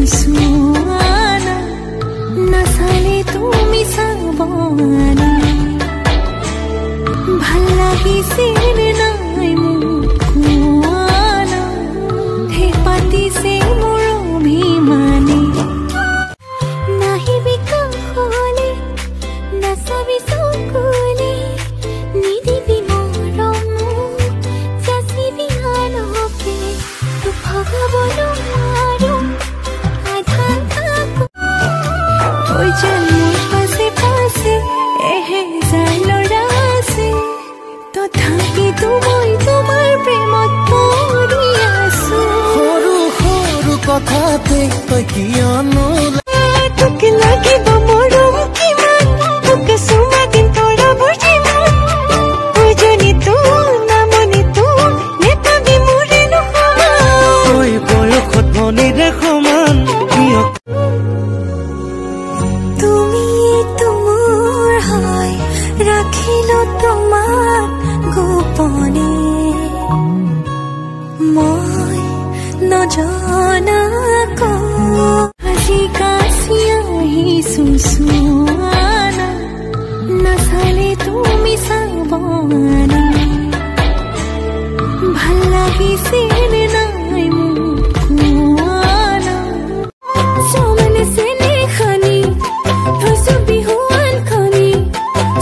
सुसुआना नसाले तुमी साबाना ভাল লাগিছিল নাই মুকুৱানা হে পাতিছে মোৰ অভিমানে নাহিবি কাষলে নাচাবি চকুলে নিদিবি মৰম যাচিবি আনকে তোক ভগাব নোৱাৰো আধা থাকো ঐ যেন মোৰ পাছে পাছে এহেজাৰ ল'ৰা আছে তথাপিতো মই তোমাৰ প্ৰেমত পৰি আছো সৰু সৰু কথাতে তই কিয়নো তোকে লাগিব মৰম কিমান তোকে চুমা দিম তৰাবৰ যিমান বুজনি তো নামনি তো নেপাবি মোৰে নহয় তই বয়সত মনিৰে সমান তুমি মোৰ হয় ৰাখিলো তোমাক গোপনে মই নজনাকৈ আজি কাছি আহিছো চুৱানা নাচালে তুমি চাবানা ভাল লাগিছিল নাই মুকুৱানা চমনে চেনে খানি থৈছো বিহুৱান খনি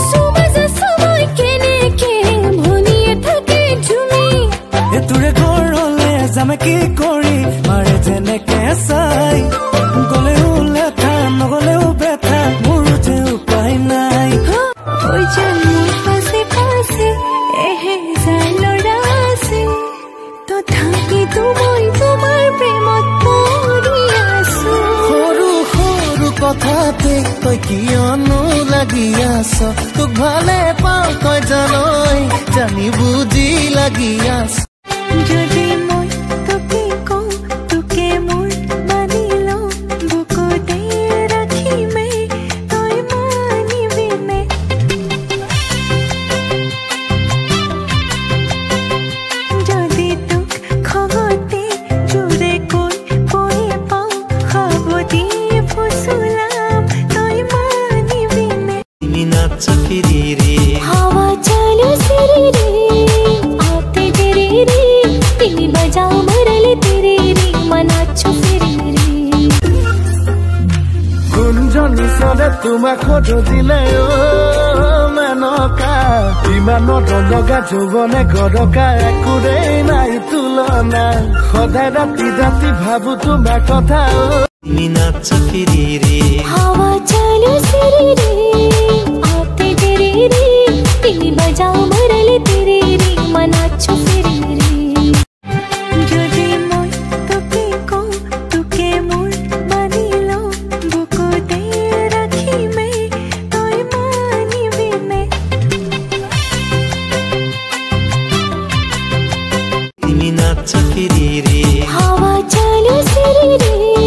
চুবাজা সময় কেনেকে ভনিয়ে থাকে ঝুমি তোৰে ঘৰলে যামে কি কৰি মাৰে যেনেকে চাই গলেও লেঠা নগলেও বেঠা মোৰ যে উপায় নাই ঐ যেন মোৰ পাছে পাছে এহেজাৰ ল'ৰা আছে তথাপিতো মই তোমাৰ প্ৰেমত পৰি আছো সৰু সৰু কথাতে তই কিয়নো লাগি আছ তোক ভালে পাওঁ তই জানৈ জানি বুজি লাগি আছ যদি মই তোকে কওঁ তোকে মোৰ মানি লওঁ বুকুতে ৰাখিমে তই মানিবিনে যদি তোক খঙতে জোৰে কৈ পৰি পাওঁ খাবদি ফুচুলাম তই মানিবিনে হাৱা চালো সিৰি ৰে आते तेरे रे तिनी बजाओ मरले तेरे रे मनाचो फिरे रे गुंजनी सदे तुमा खोजो दिले ओ मेनका इमानो लगा যৌবনে গৰকা একুৰে নাই তুলনা সদায় ৰাতি ৰাতি ভাবো তোমাৰ কথা হাৱা চালো সিৰি রে आते तेरे रे तिनी बजाओ मरले तेरे रे मनाचो फिरे रे যদি মই তোকে কওঁ তোকে মোৰ মানি লওঁ বুকুতে ৰাখিমে তই মানিবিনে হাৱা চালো সিৰি ৰে